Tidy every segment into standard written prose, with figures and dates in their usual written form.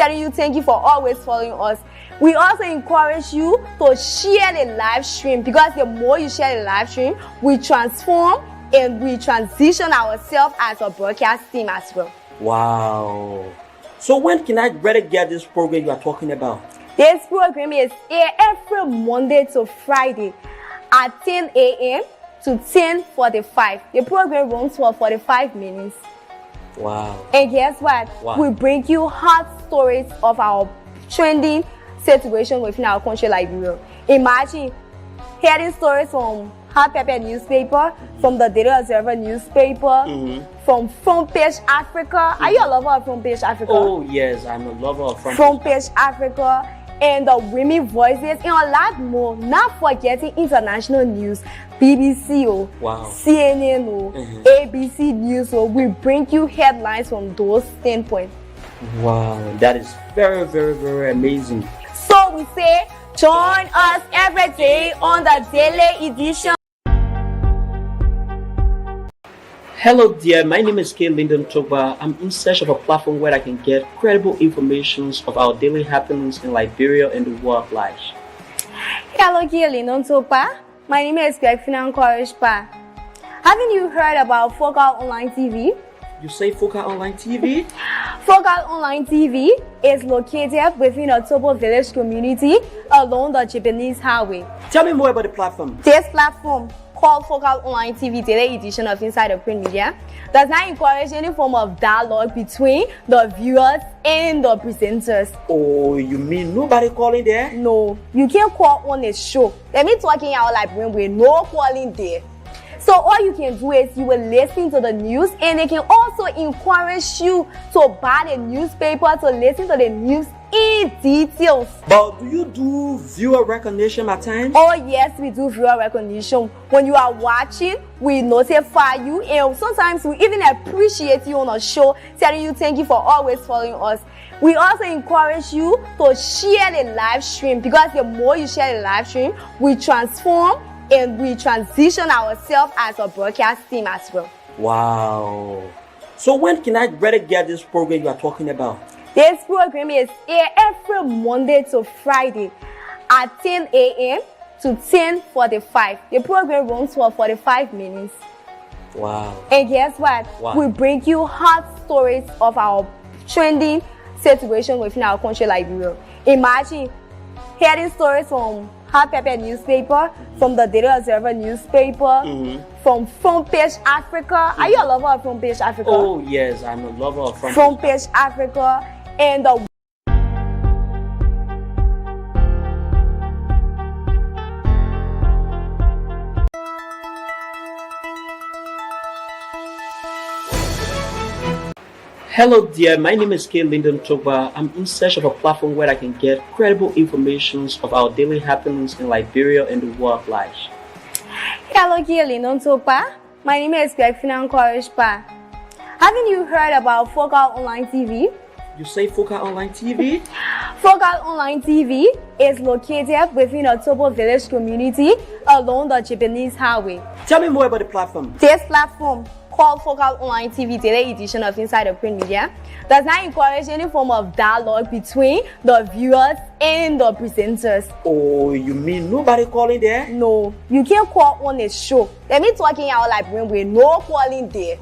telling you thank you for always following us. We also encourage you to share the live stream, because the more you share the live stream, we transform and we transition ourselves as a broadcast team as well. Wow. So when can I better get this program you are talking about? This program is aired every Monday to Friday at 10 a.m. to 10:45. The program runs for 45 minutes. Wow. And guess what? Wow. We bring you hot stories of our trending situation within our country, Liberia. Imagine hearing stories from Hot Pepper newspaper, from the Daily Observer newspaper, from Front Page Africa. Are you a lover of Front Page Africa? Oh yes, I'm a lover of Front Page Africa, and the Women Voices, and a lot more. Not forgetting international news, BBC, wow. CNN, ABC News. We bring you headlines from those standpoints. Wow, that is very, very, very amazing. So we say, join us every day on the daily edition. Hello dear, my name is K. Lyndon Togba. I'm in search of a platform where I can get credible information of our daily happenings in Liberia and the world at large. Hello K. Lyndon Togba. My name is Greg Courage Pa. Haven't you heard about Focal Online TV? You say Focal Online TV? Focal Online TV is located within a Tobo village community along the Japanese highway. Tell me more about the platform. This platform, called Focal Online TV Daily Edition of Inside the Print Media, does not encourage any form of dialogue between the viewers and the presenters. Oh, you mean nobody calling there? No, you can't call on a show. Let me talking out like when we're no calling there. So all you can do is you will listen to the news, and they can also encourage you to buy the newspaper to listen to the news in details. But do you do viewer recognition at times? Oh yes, we do viewer recognition. When you are watching, we notify you, and sometimes we even appreciate you on a show, telling you thank you for always following us. We also encourage you to share the live stream, because the more you share the live stream, we transform and we transition ourselves as a broadcast team as well. Wow. So when can I better get this program you are talking about? This program is aired every Monday to Friday at 10 a.m. to 10:45. The program runs for 45 minutes. Wow. And guess what? Wow. We bring you hot stories of our trending situation within our country, Liberia. Imagine hearing stories from Hot Pepper newspaper, from the Daily Observer newspaper, from Front Page Africa. Are you a lover of Front Page Africa? Oh yes, I'm a lover of Front Page Africa, and the Hello dear, my name is K. Lyndon Togba. I'm in search of a platform where I can get credible information of our daily happenings in Liberia and the world at large. Hello K. Lyndon Togba. My name is Greg Courage Pa. Haven't you heard about Focal Online TV? You say Focal Online TV? Focal Online TV is located within a Tobo village community along the Japanese highway. Tell me more about the platform. This platform, called Focal Online TV Daily Edition of Inside the Print Media, does not encourage any form of dialogue between the viewers and the presenters. Oh, you mean nobody calling there? No, you can't call on a show. Let me talking out like when we're no calling there.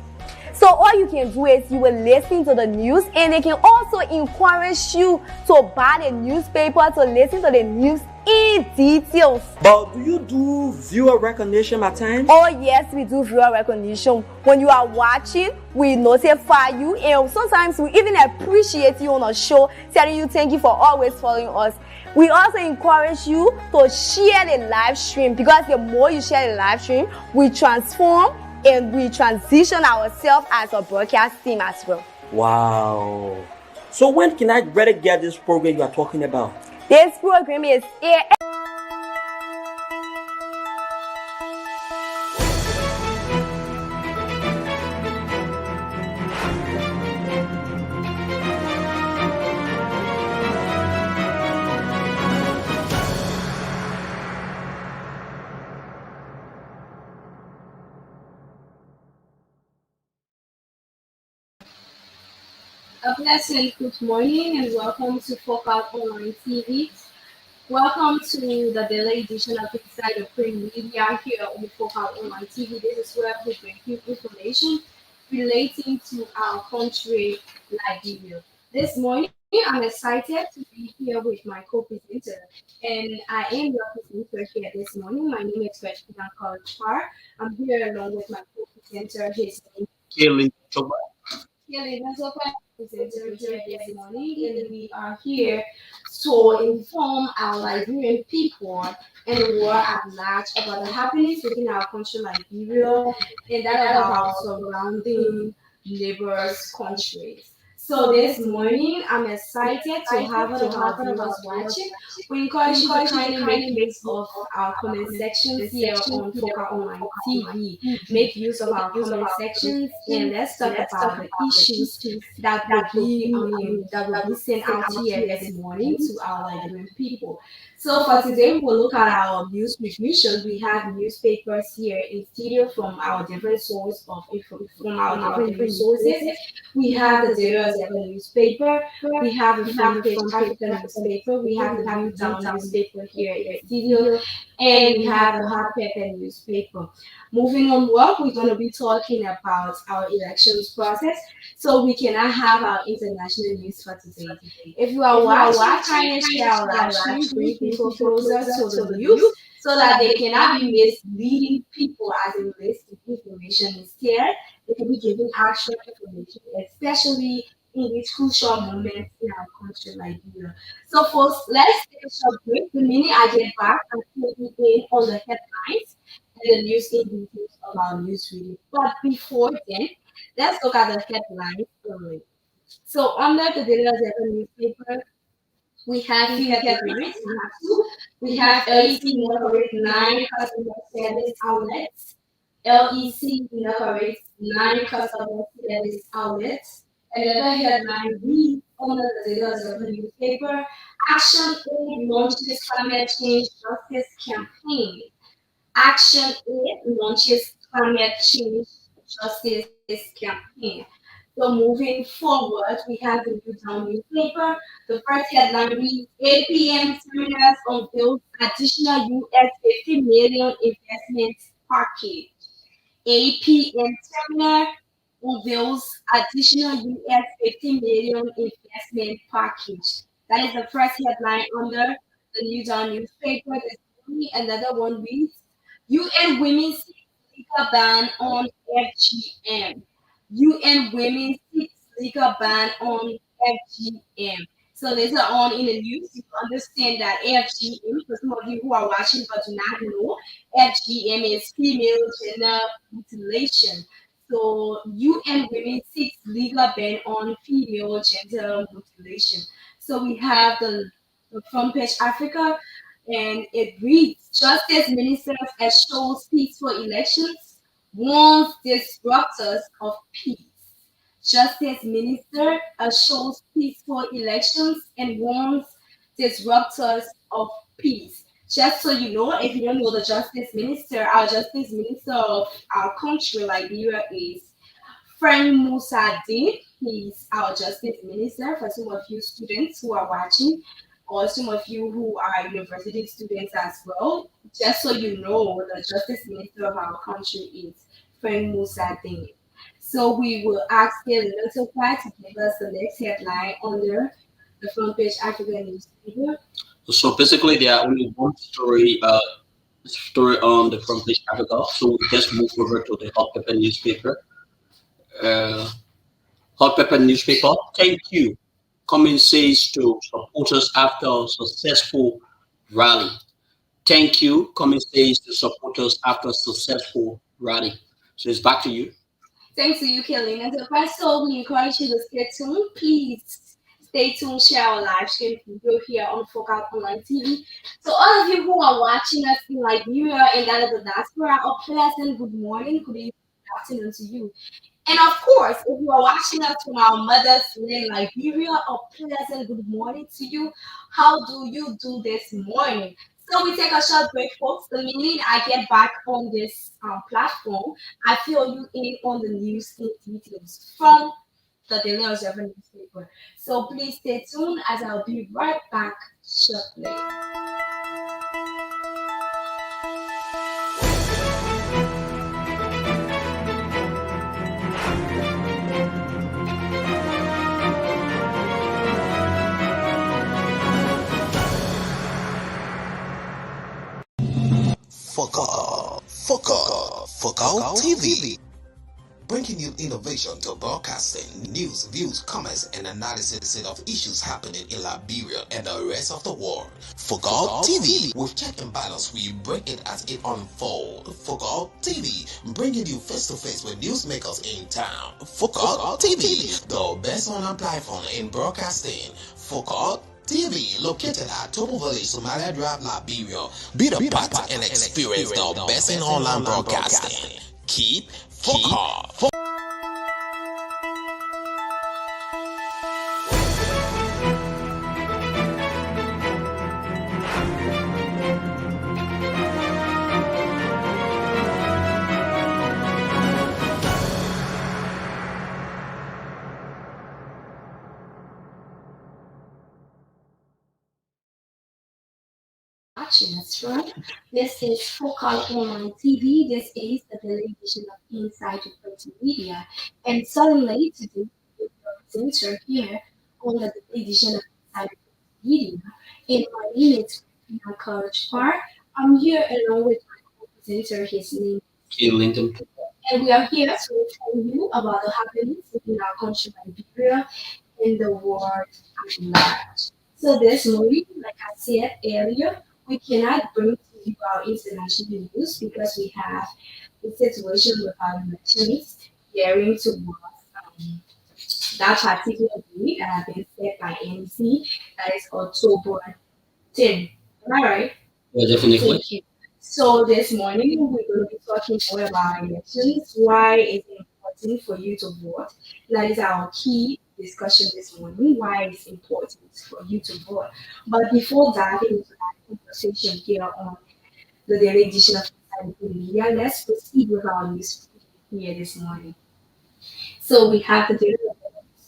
So all you can do is you will listen to the news, and they can also encourage you to buy the newspaper to listen to the news in details. But do you do viewer recognition at times? Oh yes, we do viewer recognition. When you are watching, we notify you, and sometimes we even appreciate you on a show, telling you thank you for always following us. We also encourage you to share the live stream, because the more you share the live stream, we transform and we transition ourselves as a broadcast team as well. Wow. So when can I better get this program you are talking about? This program is aired Pleasant good morning and welcome to Focal Online TV. Welcome to the daily edition of Inside the Print Media here on Focal Online TV. This is where we bring you information relating to our country, Liberia. This morning, I'm excited to be here with my co-presenter, and I am your presenter here this morning. My name is Rashida Kalchar. I'm here along with my co-presenter. His name Kaylin Chokba. Kelly Nazoka, presenter here this morning, and we are here to inform our Liberian people and the world at large about the happenings within our country, Liberia, and that of our surrounding neighbors' countries. So this morning, I'm excited to have all of our viewers watching. We encourage you to kindly make use of our comment sections here on Foca Online TV. Make use of our comment sections and let's talk about the issues that will be sent out here this morning to our Liberian people. So for today, we'll look at our news reviews. We have newspapers here in studio from our different sources of from our different news sources. We have the Daily Observer newspaper. We have the Front Page African newspaper. We have the New Town newspaper here in studio, and we have the Hot Pepper newspaper. Moving on, work, we're going to be talking about our elections process, so we cannot have our international news for today. If you are watching, kindly share our live stream, bring people closer to the news so that they cannot be misleading people as it relates to information instead. They can be given actual information, especially in these crucial moments in our country, Liberia. So, folks, let's take a short break. The minute I get back, I'm putting in all the headlines and the news in details of our news reading. But before then, let's look at the headlines only. So, under the Daily Observer newspaper, we have few categories. We have LEC inaugurates 9 customer service outlets. LEC inaugurates 9 customer service outlets. Another headline reads under the Daily Observer newspaper: Action Aid launches climate change justice campaign. Action Aid launches climate change justice campaign. So moving forward, we have the New Town newspaper. The first headline reads APM Terminals unveils additional US 50 million investment package. APM Terminal unveils additional US 50 million investment package. That is the first headline under the New Dawn newspaper this morning. Another one reads UN Women seeks legal ban on FGM. UN Women seeks legal ban on FGM. So later on in the news, you understand that FGM, for some of you who are watching but do not know, FGM is female gender mutilation. So UN Women seeks legal ban on female gender mutilation. So we have the front page Africa, and it reads: Justice Minister assures peaceful elections, warns disruptors of peace. Justice Minister assures peaceful elections and warns disruptors of peace. Just so you know, if you don't know the Justice Minister, our Justice Minister of our country, Liberia, is Frank Musa Dean. He's our Justice Minister for some of you students who are watching, or some of you who are university students as well. Just so you know, the Justice Minister of our country is Frank Musa Dean. So we will ask Kelly Littlefly to give us the next headline under the front page African newspaper. So basically, there are only one story on the front page Africa. So we just move over to the Hot Pepper newspaper. Uh, Hot Pepper newspaper. Thank you. Cummins says to supporters after successful rally. Thank you. Cummins says to supporters after successful rally. So it's back to you. Thanks to you, Kelly. And so we encourage you to stay tuned. Please stay tuned, share our live stream video here on Focal Online TV. So all of you who are watching us in Liberia and that of the diaspora, a pleasant good morning, good evening, good afternoon to you. And of course, if you are watching us from our mother's land, Liberia, a pleasant good morning to you. How do you do this morning? So we take a short break, folks. The minute I get back on this platform, I fill you in on the news in details from the Daily Observer newspaper. So please stay tuned as I'll be right back shortly. Focal TV, bringing you innovation to broadcasting, news, views, comments, and analysis of issues happening in Liberia and the rest of the world. Focal TV, with check and balance, we bring it as it unfolds. Focal TV, bringing you face to face with newsmakers in town. Focal TV, the best online platform in broadcasting. Focal TV, located at Tobo Village, Somalia Drive, Liberia. Be the part and experience the best in online broadcasting. Keep Focal. Watching us from. This is Focal Online TV. This is the daily edition of Inside Print Media. And suddenly today, we presenter here on the daily edition of Inside Print Media. And my name is Christina Courage Park. I'm here along with my co-presenter. His name In Lincoln. and we are here to tell you about the happenings in our country, Liberia, and the world at large. So this morning, like I said earlier, we cannot bring to you our international news because we have the situation with our elections hearing towards that particular date that have been set by NC, that is October 10. Am I right? Yeah, definitely. Thank you. So this morning we're going to be talking more about elections. Why is it important for you to vote? That is our key discussion this morning. Why it's important for you to vote. But before diving into that conversation here on the daily edition of Inside the Media, let's proceed with our news here this morning. So we have the daily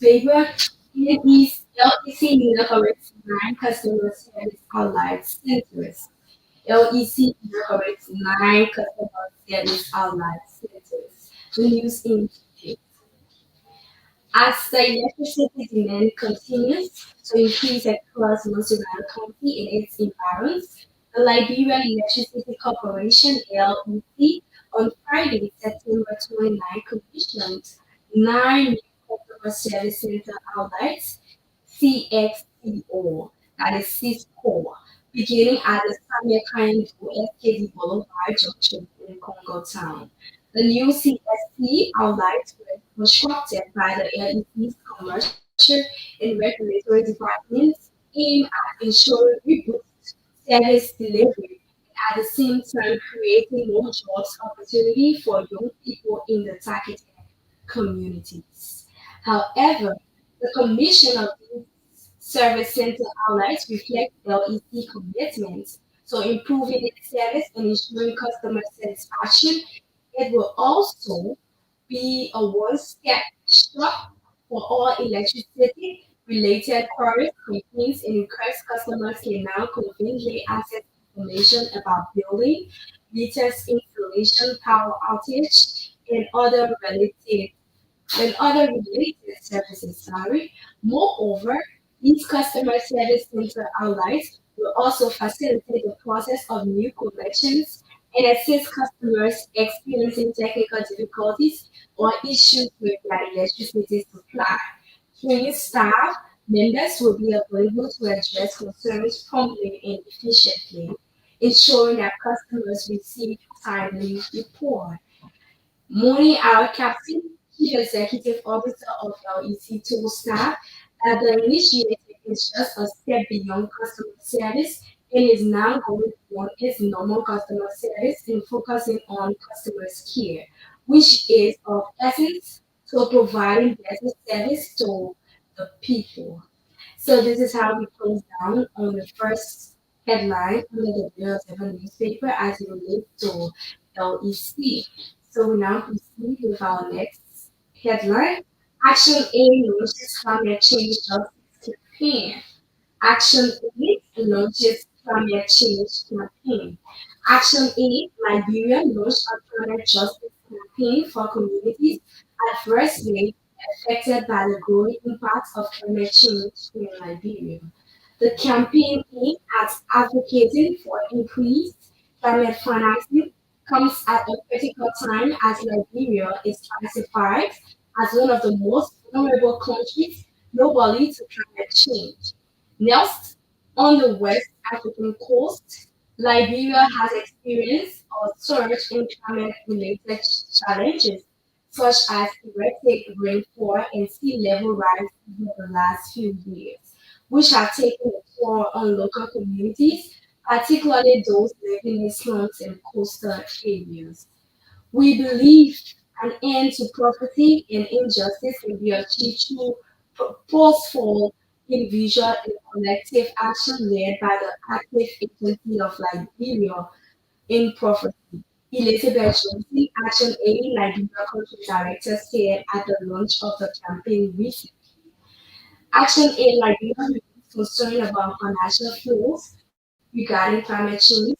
newspaper. It is LEC inaugurates 9 customer service outlet centers. LEC inaugurates 9 customer service outlet centers. The news indicates as the electricity demand continues to increase across Montserrat County and its environs, the Liberian Electricity Corporation (LEC) on Friday, September 29, commissioned 9 new customer service center outlets (CXCO), that is Cisco, beginning at the Samia Kaindo SKD Boulevard Junction in Congo Town. The new CSC outlets were constructed by the LEC's commercial and regulatory departments aimed at ensuring robust service delivery and at the same time creating more jobs opportunity for young people in the targeted communities. However, the commission of these service center outlets reflect LEC commitments to improving its service and ensuring customer satisfaction. It will also be a one-step shop for all electricity related queries, complaints, and requests. Customers can now conveniently access information about billing, meters installation, power outage, and other related services. Sorry. Moreover, these customer service center outlets will also facilitate the process of new connections and assist customers experiencing technical difficulties or issues with their electricity supply. Trained staff members will be available to address concerns promptly and efficiently, ensuring that customers receive timely report. Morning Hour Captain, Chief Executive Officer of LEC Tool Staff, that the initiative is just a step beyond customer service and is now going beyond its normal customer service and focusing on customers' care, which is of essence to providing better service to the people. So this is how we close down on the first headline under the Bureau of the newspaper as it relates to LEC. So we now proceed with our next headline Action A launches climate change justice campaign. Action A launches climate change campaign. Action A Liberia launched a climate justice campaign for communities adversely affected by the growing impacts of climate change in Liberia. The campaign aimed at advocating for increased climate financing comes at a critical time as Liberia is classified as one of the most vulnerable countries globally to climate change. Next, on the West African coast, Liberia has experienced a surge in climate-related challenges, such as erratic rainfall and sea level rise over the last few years, which have taken a toll on local communities, particularly those living in slums and coastal areas. We believe an end to poverty and injustice can be achieved through purposeful individual and collective action led by the active agency of Liberia in poverty. Elizabeth Johnson, Action A, Liberia Country Director, said at the launch of the campaign recently. Action A, Liberia remains concerned about financial flows regarding climate change.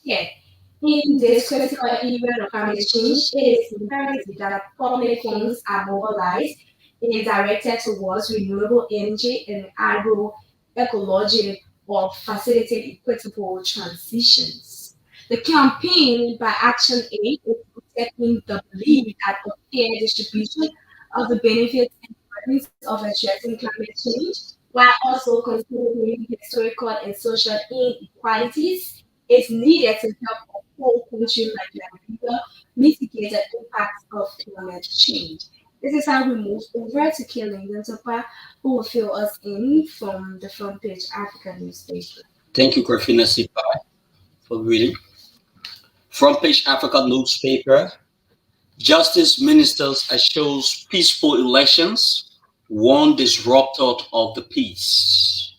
Yet, in this critical era of climate change, it is imperative that public funds are mobilized and directed towards renewable energy and agroecology or facilitate equitable transitions. The campaign by Action Aid is rooted in the belief that a fair distribution of the benefits and burdens of addressing climate change, while also considering historical and social inequalities, is needed to help a whole country like Liberia mitigate the impacts of climate change. This is how we move over to Killing Topa, who will fill us in from the front page African newspaper. Thank you, Krafina Sipa, for reading. Front page Africa newspaper. Justice ministers assures peaceful elections, one disruptor of the peace.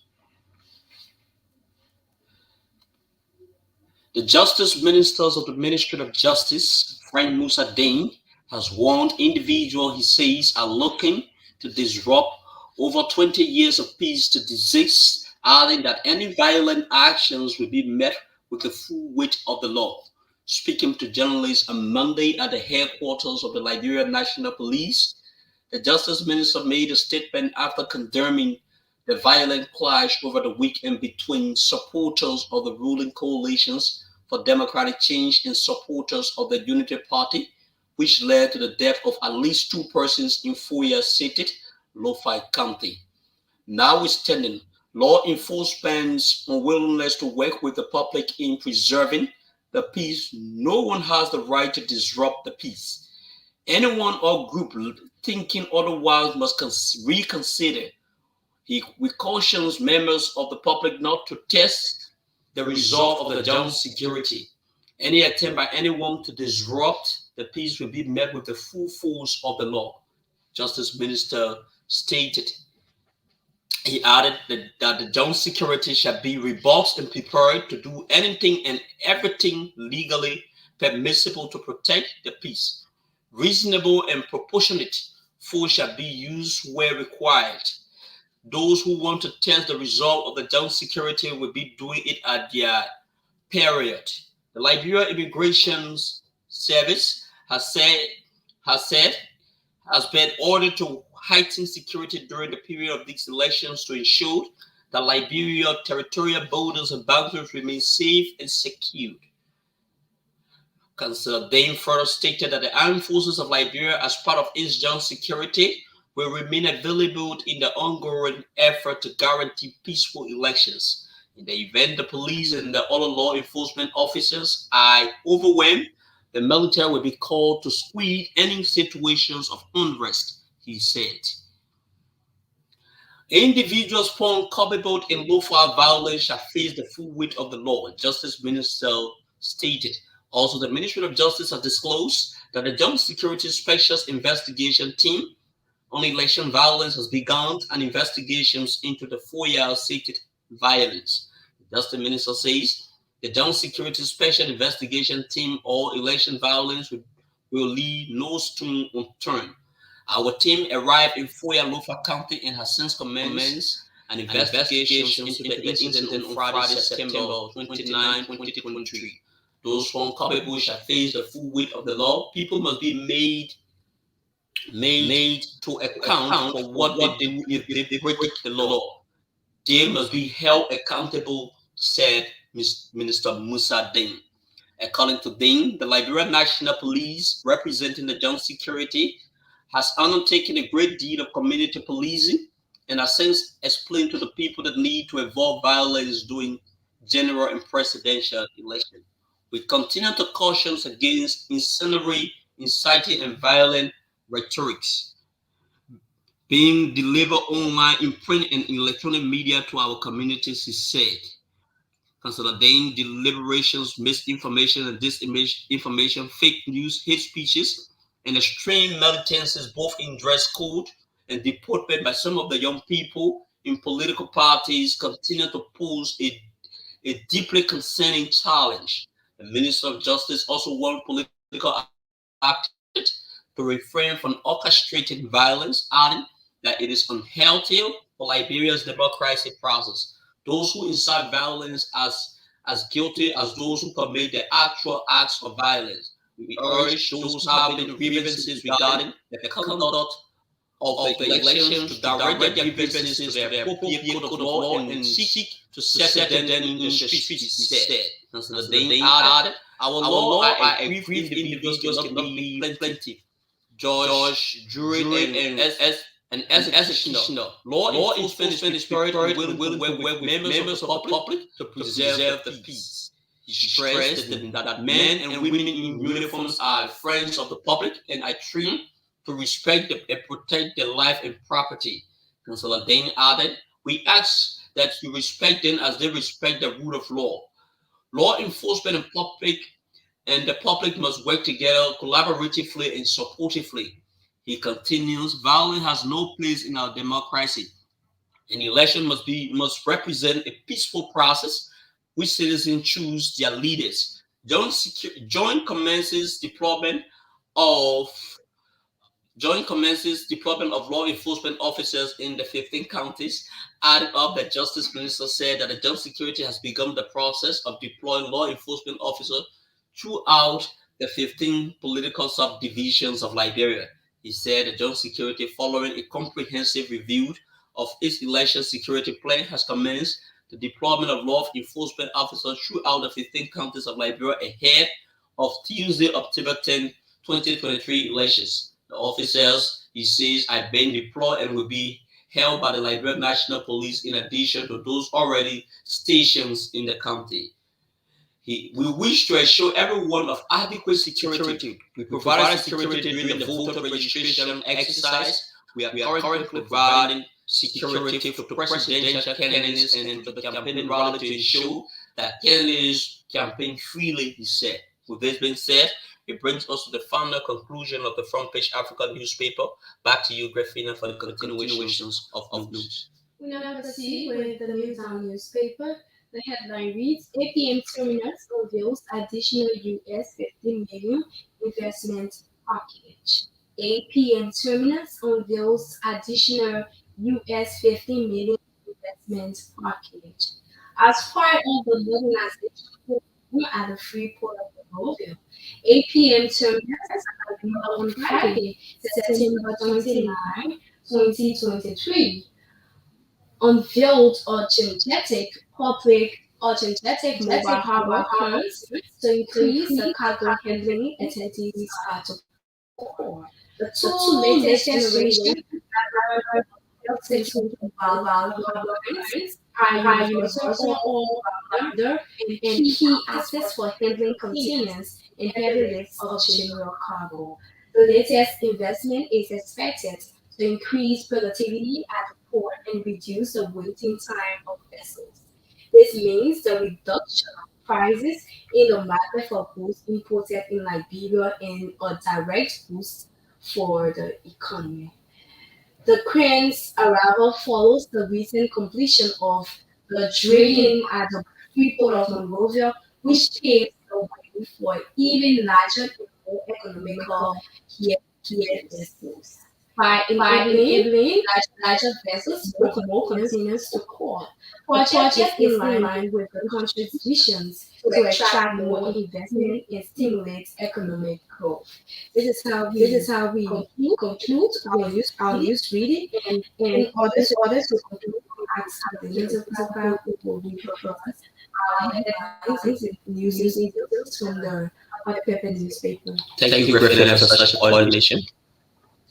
The Justice Ministers of the Ministry of Justice, Frank Musa Dane, has warned individuals he says are looking to disrupt over 20 years of peace to desist, adding that any violent actions will be met with the full weight of the law. Speaking to journalists on Monday at the headquarters of the Liberian National Police, the Justice Minister made a statement after condemning the violent clash over the weekend between supporters of the ruling coalitions for democratic change and supporters of the Unity Party, which led to the death of at least 2 persons in Foya-Setit, Lo-Fi County. Notwithstanding law enforcement's unwillingness to work with the public in preserving the peace, no one has the right to disrupt the peace. Anyone or group thinking otherwise must reconsider. He cautions members of the public not to test the resolve of the Joint security. Any attempt by anyone to disrupt the peace will be met with the full force of the law, Justice Minister stated. He added that the Joint security shall be robust and prepared to do anything and everything legally permissible to protect the peace. Reasonable and proportionate force shall be used where required. Those who want to test the result of the Joint security will be doing it at their period. The Liberia Immigration Service has been ordered to heighten security during the period of these elections to ensure that Liberia territorial borders and boundaries remain safe and secured. Councillor Dane further stated that the armed forces of Liberia, as part of its joint security, will remain available in the ongoing effort to guarantee peaceful elections. In the event the police and the other law enforcement officers are overwhelmed, the military will be called to squeeze any situations of unrest, he said. Individuals found culpable in lawful violence shall face the full weight of the law, Justice Minister stated. Also, the Ministry of Justice has disclosed that the Joint Security Special Investigation Team on Election Violence has begun an investigations into the 4-year-seated violence. The Justice Minister says the Joint Security Special Investigation Team on Election Violence will leave no stone unturned. Our team arrived in Foya Lofa County and has since commenced an investigation into the incident on Friday, September 29, 2023. Those from culpable shall face the full weight of the law. People must be made to account for what they do if they break the law. They must be held accountable, said Minister Musa Deng. According to Deng, the Liberian National Police, representing the Joint Security, has undertaken a great deal of community policing and has since explained to the people the need to avoid violence during general and presidential elections. We continue to caution against incendiary, inciting, and violent rhetorics being delivered online in print and electronic media to our communities, he said. Councillor Deng, deliberations, misinformation and disinformation, fake news, hate speeches, and extreme militancies, both in dress code and deportment by some of the young people in political parties, continue to pose a deeply concerning challenge. The Minister of Justice also warned political actors to refrain from orchestrating violence, adding that it is unhealthy for Liberia's democratic process. Those who incite violence as guilty as those who commit the actual acts of violence. We urge those having grievances regarding the conduct of the elections to direct their grievances to the appropriate court of law and seek to settle them in the streets instead. Councillor Deng added, our law are aggrieved individuals cannot be plaintiff, judge, jury, and executioner. Law enforcement is prepared and willing to work with members of the public to preserve the peace. He stressed that men and women in uniforms are friends of the public and are trained to respect and protect their life and property. Councillor Deng added, we ask that you respect them as they respect the rule of law. Law enforcement and the public must work together collaboratively and supportively. He continues, violence has no place in our democracy. An election must represent a peaceful process which citizens choose their leaders. Joint commences deployment of law enforcement officers in the 15 counties. Added up, the Justice Minister said that the Joint Security has begun the process of deploying law enforcement officers throughout the 15 political subdivisions of Liberia. He said the Joint Security, following a comprehensive review of its election security plan, has commenced the deployment of law enforcement officers throughout the 15 counties of Liberia ahead of Tuesday, October 10, 2023 elections. The officers, he says, are being deployed and will be held by the Liberian National Police in addition to those already stationed in the county. We wish to assure everyone of adequate security. We provided security during the voter registration exercise. We are currently providing security to presidential candidates and to the campaign rally to ensure that candidates campaign freely, he said. With this being said, it brings us to the final conclusion of the Front Page Africa newspaper. Back to you, Grafina, for the continuations of news. We now proceed with the news on newspaper. The headline reads, APM Terminus unveils additional US 15 million investment package. APM Terminus unveils additional US 15 million investment package. As part of the modernization program at the Freeport of Monrovia, APM Terminus on Friday, September 29, 2023, unveiled authentic mobile harbor plans to increase the cargo handling activities at the port. The two latest generation mobile harbor plans are universal all-rounder and key access for handling containers and heavy lifts of general cargo. The latest investment is expected to increase productivity at the port and reduce the waiting time of vessels. This means the reduction of prices in the market for goods imported in Liberia and a direct boost for the economy. The crane's arrival follows the recent completion of the drilling at the Freeport of Monrovia, which paves the way for even larger and more economical geared vessels. By enabling larger vessels to move more containers to port. Project is in line with the country's visions to attract more investment and stimulate economic growth. This is how we conclude our news reading, and in order to conclude, as the little paragraph will be for us, our headlines and news details from the Hot Pepper newspaper. Thank you, Griffin, for such an explanation.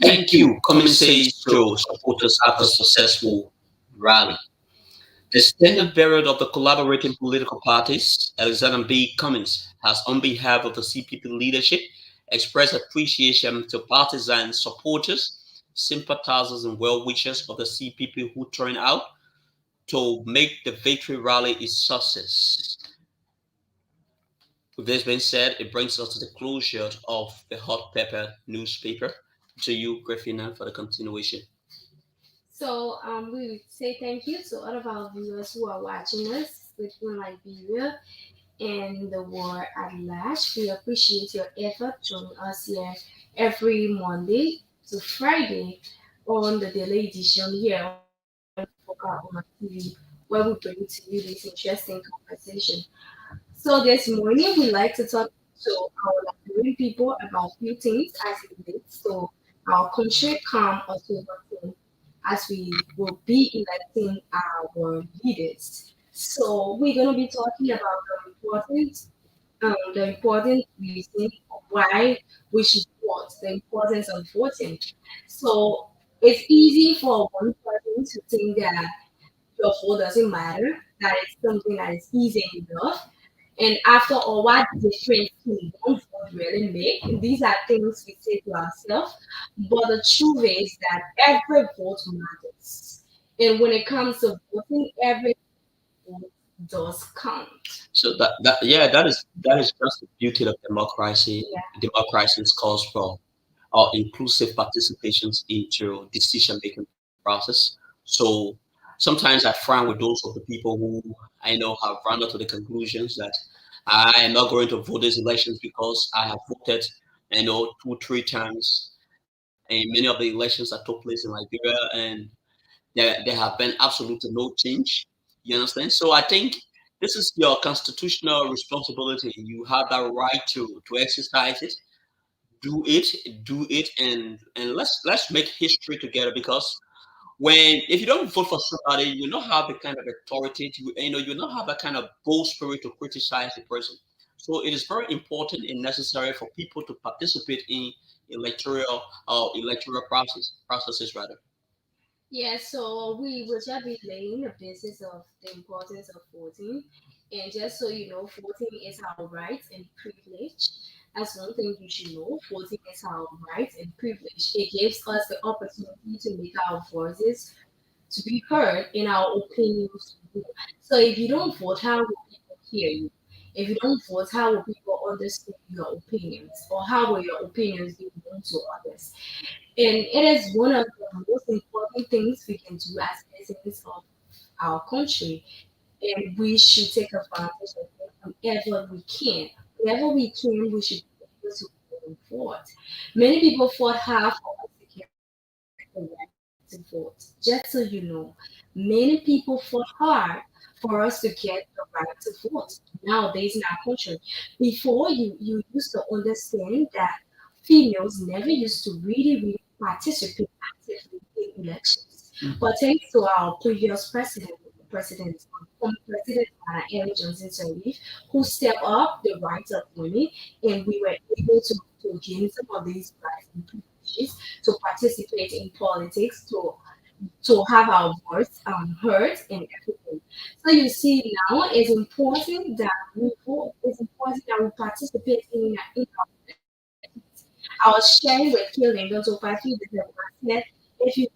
Thank you. Cummins says to supporters after successful rally. The standard bearer of the collaborating political parties, Alexander B. Cummins, has, on behalf of the CPP leadership, expressed appreciation to partisans, supporters, sympathizers, and well-wishers of the CPP who turned out to make the victory rally a success. With this being said, it brings us to the closure of the Hot Pepper newspaper. To you, Griffina, for the continuation. So we would say thank you to all of our viewers who are watching us within Liberia and the world at large. We appreciate your effort joining us here every Monday to Friday on the daily edition here on Focal TV, where we bring to you this interesting conversation. So this morning we like to talk to our Liberian people about few things as it relates to our country come October 10th, as we will be electing our leaders. So we're going to be talking about the important reason why we should vote, the importance of voting. So it's easy for one person to think that your vote doesn't matter, that it's something that is easy enough. And after all, what difference can one vote really make? These are things we say to ourselves. But the truth is that every vote matters. And when it comes to voting, every vote does count. So that is just the beauty of democracy. Yeah. Democracy is calls for inclusive participations into decision making process. So sometimes I frown with those of the people who I know have run up to the conclusions that I am not going to vote these elections because I have voted, 2, 3 times in many of the elections that took place in Liberia, and there have been absolutely no change. You understand? So I think this is your constitutional responsibility. You have that right to exercise it, do it, and let's make history together. Because when if you don't vote for somebody, you don't have the kind of authority you don't have that kind of bold spirit to criticize the person. So it is very important and necessary for people to participate in electoral processes rather. Yeah, so we will just be laying the basis of the importance of voting. And just so you know, voting is our right and privilege. That's one thing you should know. Voting is our right and privilege. It gives us the opportunity to make our voices to be heard and our opinions to be. So if you don't vote, how will people hear you? If you don't vote, how will people understand your opinions? Or how will your opinions be known to others? And it is one of the most important things we can do as citizens of our country. And we should take advantage of it whenever we can. Whenever we can, we should be able to vote for it. Many people fought hard for us to get the right to vote. Just so you know, many people fought hard for us to get the right to vote nowadays in our country. Before, you used to understand that females never used to really participate actively in elections. But thanks to our previous former President Ellen Johnson Sirleaf, who stepped up the rights of women, and we were able to gain some of these rights and privileges to participate in politics, to have our voice heard and everything. So you see now it's important that we vote. It's important that we participate in I was sharing with Killing those of I feel that the if you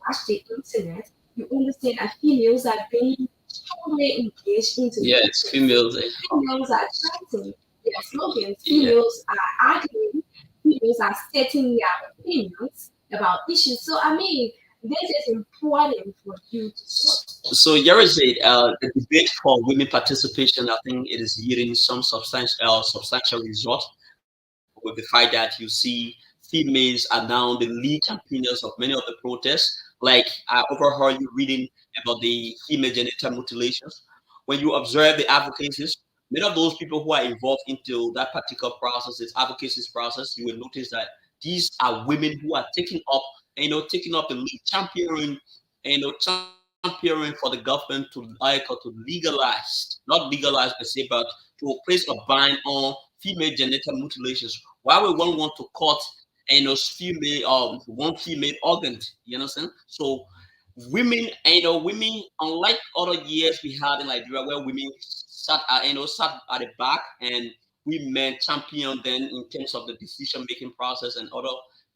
watch the internet, you understand that females are being strongly engaged into Yeah, it's females. females are chanting their slogans, females are arguing, females are stating their opinions about issues. So I mean this is important for you to vote. So Yarazid, the debate for women participation, I think it is yielding some substantial result with the fact that you see females are now the lead campaigners of many of the protests. Like I overheard you reading about the female genital mutilations. When you observe the advocacies, many of those people who are involved into that particular process, this advocacy process, you will notice that these are women who are taking up, taking up the lead, championing, championing for the government to to legalize, not legalize per se, but to place a ban on female genital mutilations. Why would one want to cut female one female organ? You understand? So women, women, unlike other years we had in Nigeria where women sat at the back and we men champion them in terms of the decision making process and other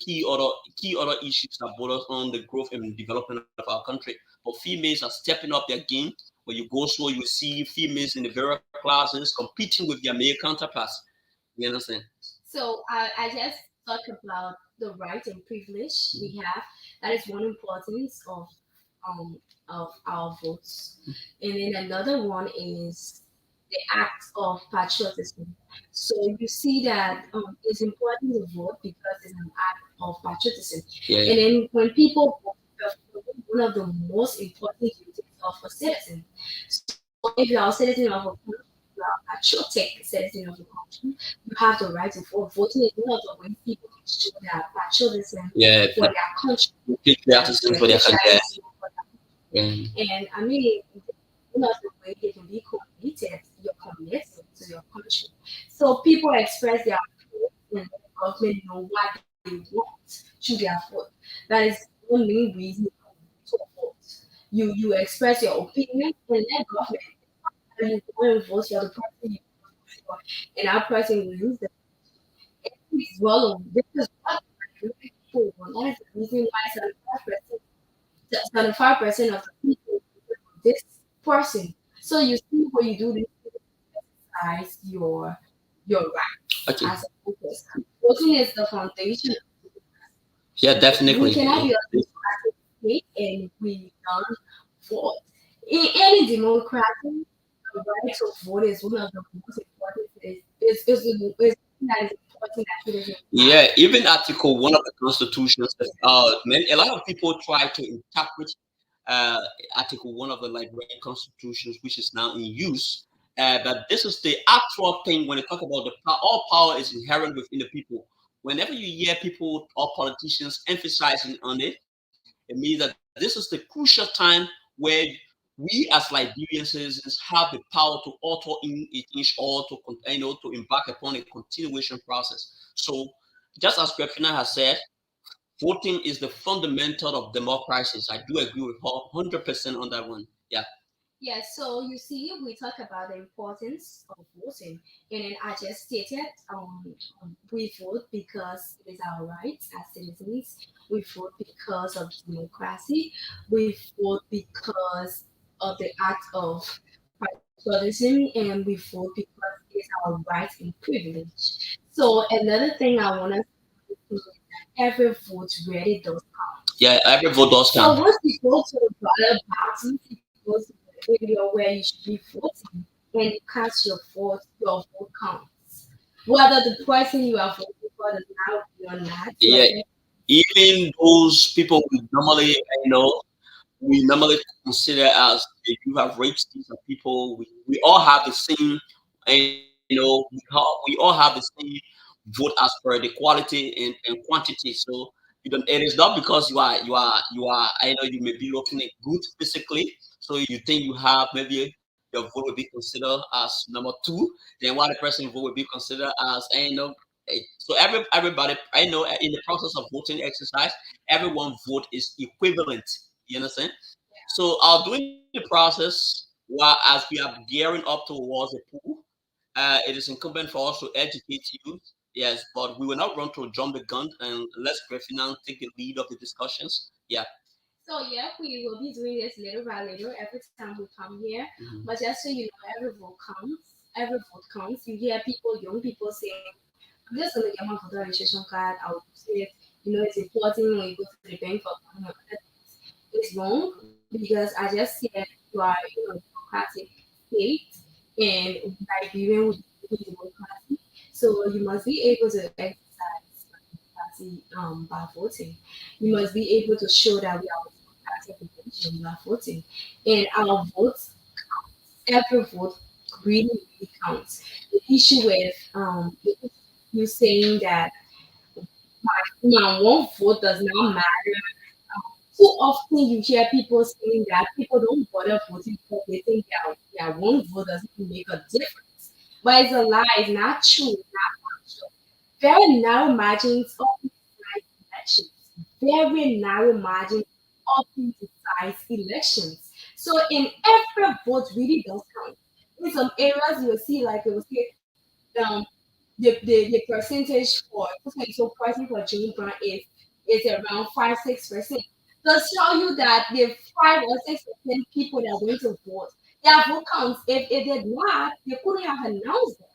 issues that brought us on the growth and development of our country. But females are stepping up their game. When you go so you see females in the various classes competing with their male counterparts. You understand? So I just talk about the right and privilege we have. That is one importance of our votes. And then another one is the act of patriotism. So you see that it's important to vote because it's an act of patriotism. Yeah. And then when people vote, one of the most important duties of a citizen. So if you are a citizen of a country, you are a patriotic citizen of the country, you have the right to vote. Voting is one of the ways people can show their patriotism Yeah. for their country. Patriotism for their country. And I mean, one of the ways they can be committed, you're committed to your country. So people express their and the government know what they want through their vote. That is one main reason to vote. You express your opinion and let government and you go and vote for the person you vote for. And that person will use the it's well this is what people want. That is the reason why 75% of the people vote for this person. So you see when you do this you exercise your right Okay. as a voter. Voting is the foundation. Yeah, definitely. We cannot be a democratic state and we don't vote. In any democracy, the right to vote is one of the most important things. Is that is important that citizens have. Yeah, even Article 1 of the Constitution, a lot of people try to interpret uh, Article 1 of the Liberian Constitution, which is now in use. But this is the actual thing when you talk about the power. All power is inherent within the people. Whenever you hear people or politicians emphasizing on it, it means that this is the crucial time where we as Liberian citizens have the power to alter in it or to to embark upon a continuation process. So, just as Krepina has said, voting is the fundamental of democracies. I do agree with her 100% on that one. Yeah. Yes, so you see, we talk about the importance of voting, and then I just stated we vote because it is our right as citizens. We vote because of democracy. We vote because of the act of patriotism, and we vote because it is our right and privilege. So another thing I want to say is that every vote really does count. Yeah, every vote does So count. once you go to the ballot box, once you go to the area where you should be voting and you cast your vote counts. Whether the person you are voting for is now or not, Yeah, even those people we normally consider as if you have raped these are people. We all have the same, we all have the same vote as per the quality and quantity. So you don't. It is not because you are. I know you may be looking good physically, so you think you have maybe your vote will be considered as number two. Then while the person vote will be considered as So everybody I know in the process of voting exercise, everyone vote is equivalent. You understand? So doing the process while as we are gearing up towards the pool, it is incumbent for us to educate you. Yes, but we will not run to jump the gun and let Greffinan take the lead of the discussions. Yeah. So yeah, we will be doing this little by little every time we come here. Mhm. But just so you know, every vote counts. Every vote counts. You hear people, young people saying, "I'm just gonna get my voter registration card. I'll see it. You know, it's important when you go to the bank for money or other things." It's wrong because I just said you are democratic state and Liberian would be democracy. So you must be able to exercise your democracy democracy by voting. You must be able to show that we are a democratic nation by voting. And our votes, every vote really, really counts. The issue with you saying that my one vote does not matter. Too often you hear people saying that people don't bother voting because they think their one vote doesn't make a difference. But it's a lie. It's not true. It's not factual. Very narrow margins often decide elections. Very narrow margins often decide elections. So in every vote really does count. In some areas you will see like they will say um, the percentage for so pricing for June Brown is around 5-6%. Does show you that the 5 or 6% people that are going to vote, their vote counts. If it did not, they couldn't have announced that.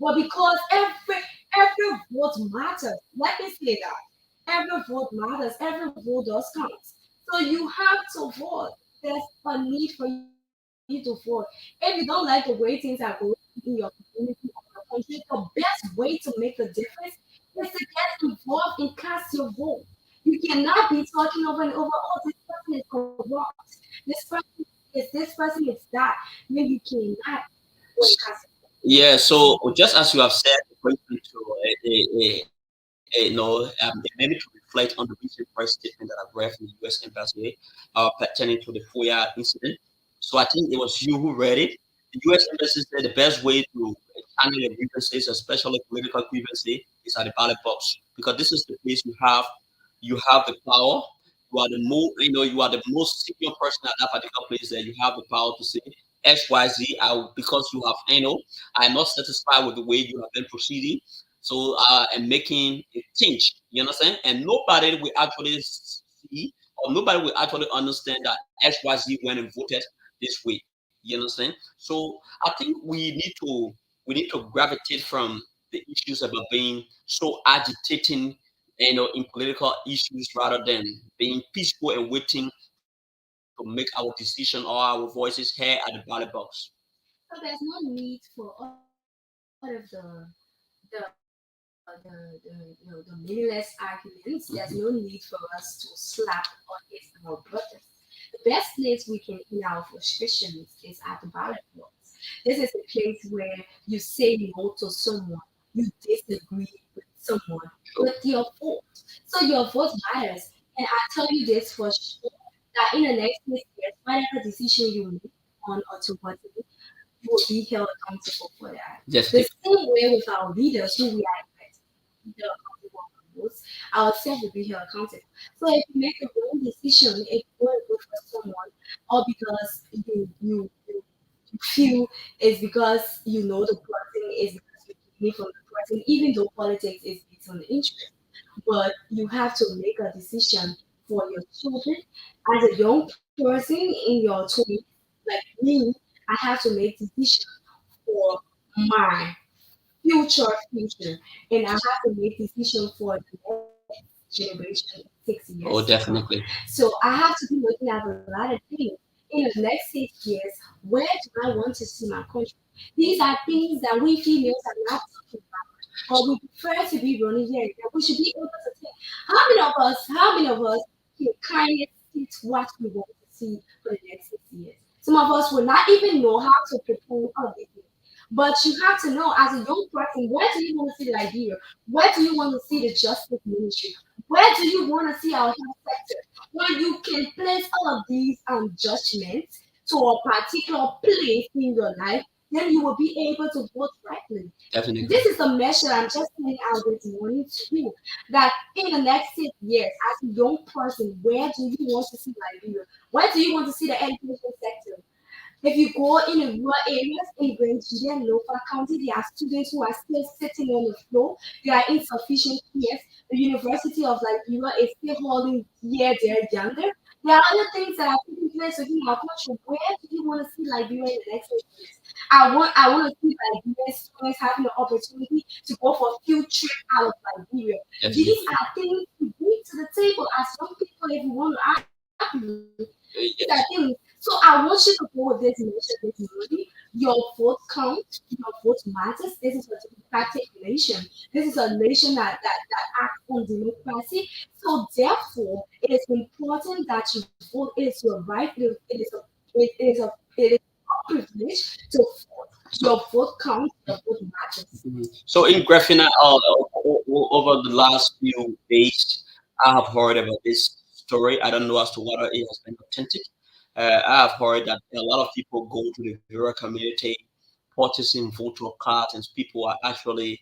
But because every vote matters, let me say that every vote matters, every vote does count. So you have to vote. There's a need for you to vote. If you don't like the way things are going in your community or your country, the best way to make a difference is to get involved and cast your vote. You cannot be talking over and over, oh, this person is corrupt. This person is that. No, you cannot go and cast your vote. Yeah, so just as you have said, going into it made me to reflect on the recent press statement that I've read from the U.S. Embassy pertaining to the FOIA incident. So I think it was you who read it. The U.S. Embassy said the best way to handle your grievances, especially political grievances, is at the ballot box because this is the place you have the power. You are the you are the most senior person at that particular place that you have the power to say XYZ. Because you have, I'm not satisfied with the way you have been proceeding. So and making a change. You understand? And nobody will actually see or nobody will actually understand that XYZ went and voted this way. You understand? So I think we need to gravitate from the issues about being so agitating, in political issues rather than being peaceful and waiting to make our decision or our voices heard at the ballot box. So there's no need for all of the meaningless arguments. There's no need for us to slap or hit our brothers. The best place we can end our frustrations is at the ballot box. This is a place where you say no to someone, you disagree with someone with your vote. So your vote matters. And I tell you this for sure that in the next 6 years, whatever decision you make on automatic, you will be held accountable for that. Just The same way with our leaders who we are the accountable for votes, ourselves will be held accountable. So if you make a wrong decision, if you want to vote for someone, or because you feel it's because you know the person is because you believe from the person, even though politics is based on interest. But you have to make a decision for your children. As a young person in your 20s, like me, I have to make decisions for my future, and I have to make decisions for the next generation 6 years oh, to come. definitely, So I have to be looking at a lot of things. In the next 6 years, where do I want to see my country? These are things that we females are not talking about, or we prefer to be running here. And we should be able to think, how many of us can kind of see what we want to see for the next 6 years? Some of us will not even know how to propose all of these things. But you have to know as a young person, where do you want to see Liberia? Where do you want to see the justice ministry? Where do you want to see our health sector? When you can place all of these judgments to a particular place in your life, then you will be able to vote rightly. definitely, This is the measure I'm just saying out this morning to you that in the next 6 years, as a young person, where do you want to see Liberia? Where do you want to see the education sector? If you go in the rural areas in Nigeria and Lofa County, there are students who are still sitting on the floor. There are insufficient chairs. The University of Liberia is still holding here their younger. There are other things that are taking place within our country. Where do you want to see Liberia in the next 6 years? I want to see Liberian students having the opportunity to go for a field trip out of Liberia. definitely. These are things to bring to the table as young people if you want to argue. These are Yes, things. So I want you to go with this mission this morning. Your vote counts. Your vote matters. This is what democratic nation. This is a nation that acts on democracy. So therefore, it is important that you vote. It is your right. It is a privilege to vote. So, Your vote counts. Your vote matters. so in Grafina, over the last few days, I have heard about this story. I don't know as to whether it has been authentic. I have heard that a lot of people go to the rural community purchasing voter cards, and people are actually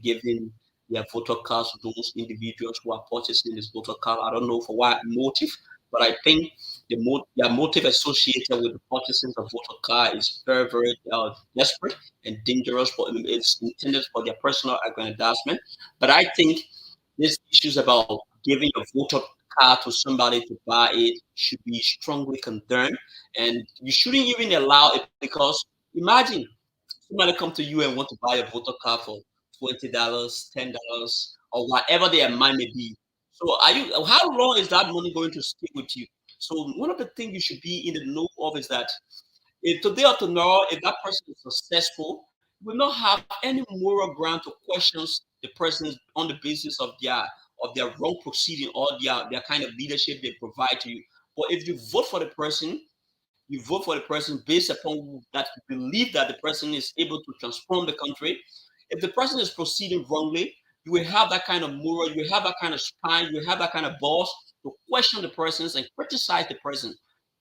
giving their voter cards to those individuals who are purchasing this voter card. I don't know for what motive, but I think their motive associated with the purchasing of voter card is very, very desperate and dangerous. For it's intended for their personal aggrandizement. But I think these issues about giving a voter card to somebody to buy it should be strongly condemned, and you shouldn't even allow it because imagine somebody come to you and want to buy a voter card for $20, $10, or whatever their amount may be. So are you? How long is that money going to stay with you? So one of the things you should be in the know of is that if today or tomorrow, if that person is successful, you will not have any moral ground to question the person on the basis of their wrong proceeding or their kind of leadership they provide to you. But if you vote for the person, you vote for the person based upon that you believe that the person is able to transform the country. If the person is proceeding wrongly, you will have that kind of moral, you will have that kind of spine, you will have that kind of balls to question the persons and criticize the person.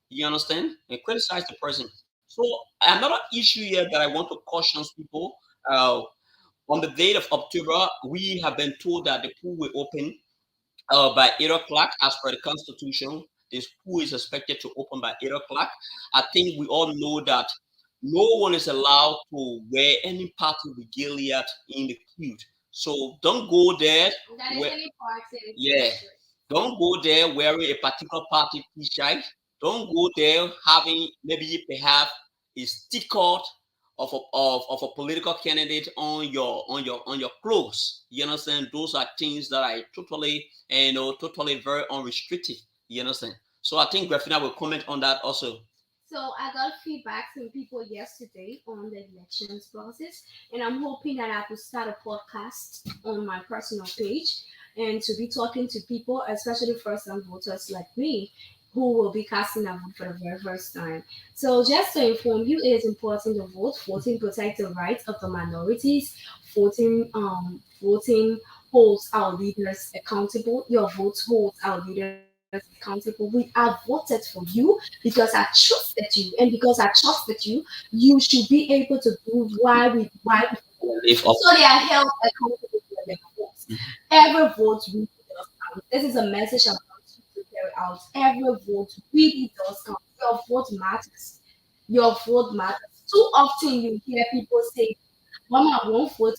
You understand? And criticize the person. So another issue here that I want to caution people. Uh, on the date of October, we have been told that the pool will open by 8 o'clock as per the constitution. This pool is expected to open by 8 o'clock. I think we all know that no one is allowed to wear any party regalia in the queue. So don't go there. That is where- any parts in it. yeah, don't go there wearing a particular party t-shirt. Don't go there having maybe perhaps a sticker of a political candidate on your clothes. You understand? Those are things that are totally totally very unrestricted. You understand? So I think Grafina will comment on that also. So I got feedback from people yesterday on the elections process, and I'm hoping that I could start a podcast on my personal page and to be talking to people, especially first-time voters like me, who will be casting a vote for the very first time. So just to inform you, it is important to vote. Voting protects the rights of the minorities. Voting holds our leaders accountable. Your vote holds our leaders accountable. We have voted for you because I trusted you, and because I trusted you, you should be able to do why we If so they are held accountable for their votes. Every vote really does count. This is a message I want you to carry out. Every vote really does count. Your vote matters. Your vote matters. Too often you hear people say, Mama won't vote,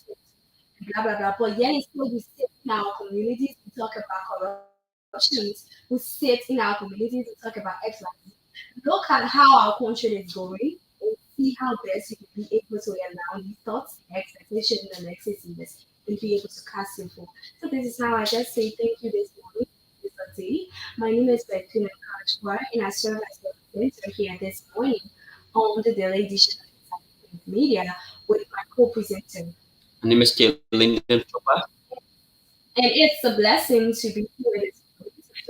blah blah blah. But yet it's still we sit in our communities to talk about corruptions. We sit in our communities to talk about X, Y, Z. Look at how our country is going and see how best you can be able to allow these thoughts, expectations, and exercises and be able to cast your vote. So this is how I just say thank you this morning, this day. My name is Bettina Kachwar, and I serve as the presenter here this morning on the Daily Edition of Media with my co-presenter. my name is Kaylin Chopa. And it's a blessing to be here this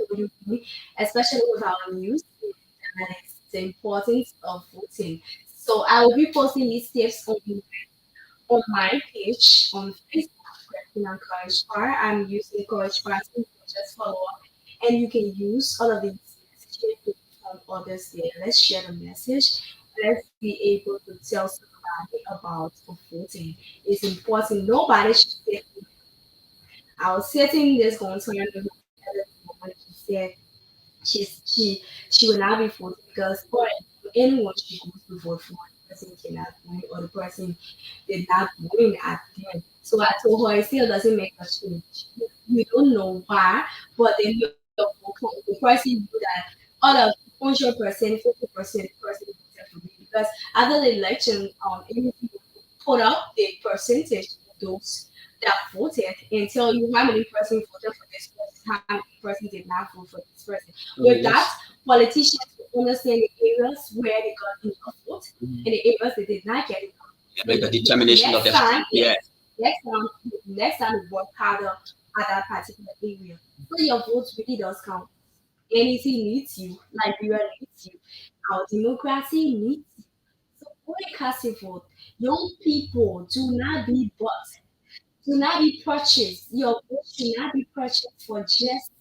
morning, especially with our news and the importance of voting. So I will be posting these tips on my page on Facebook, Bettina Kachwar. I'm using Kachwar to just follow up, and you can use all of these messages to inform others there. Let's share the message. Let's be able to tell somebody about voting. It's important. Nobody should say I was sitting this one time with my other woman. She said she will not be voting because for anyone she goes to vote for, the person cannot win or the person did not win at the end. So I told her it still doesn't make a change. You don't know why, but then the person do that other 100%, 50% person voted for me because after the election, if you put up the percentage of those that voted and tell you how many person voted for this person, how many person did not vote for this person. With that, politicians will understand the areas where they got enough vote and the areas they did not get enough. like the determination of their next time you work harder at that particular area. So your vote really does count. NEC needs you, Liberia needs you, our democracy needs you. So go and cast your vote. Young people, do not be bought. Do not be purchased. Your vote should not be purchased for just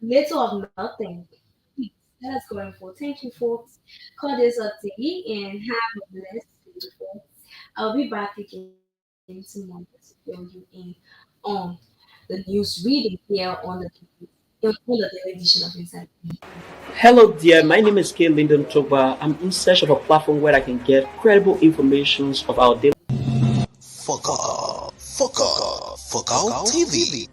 little of nothing. Please, let us go and vote. Thank you, folks. Call this a day and have a blessed day, folks. I'll be back again tomorrow to fill you in on the news reading here on the daily edition of Inside. Hello there, my name is K. Lyndon Togba. I'm in search of a platform where I can get credible information of our daily. Focal TV.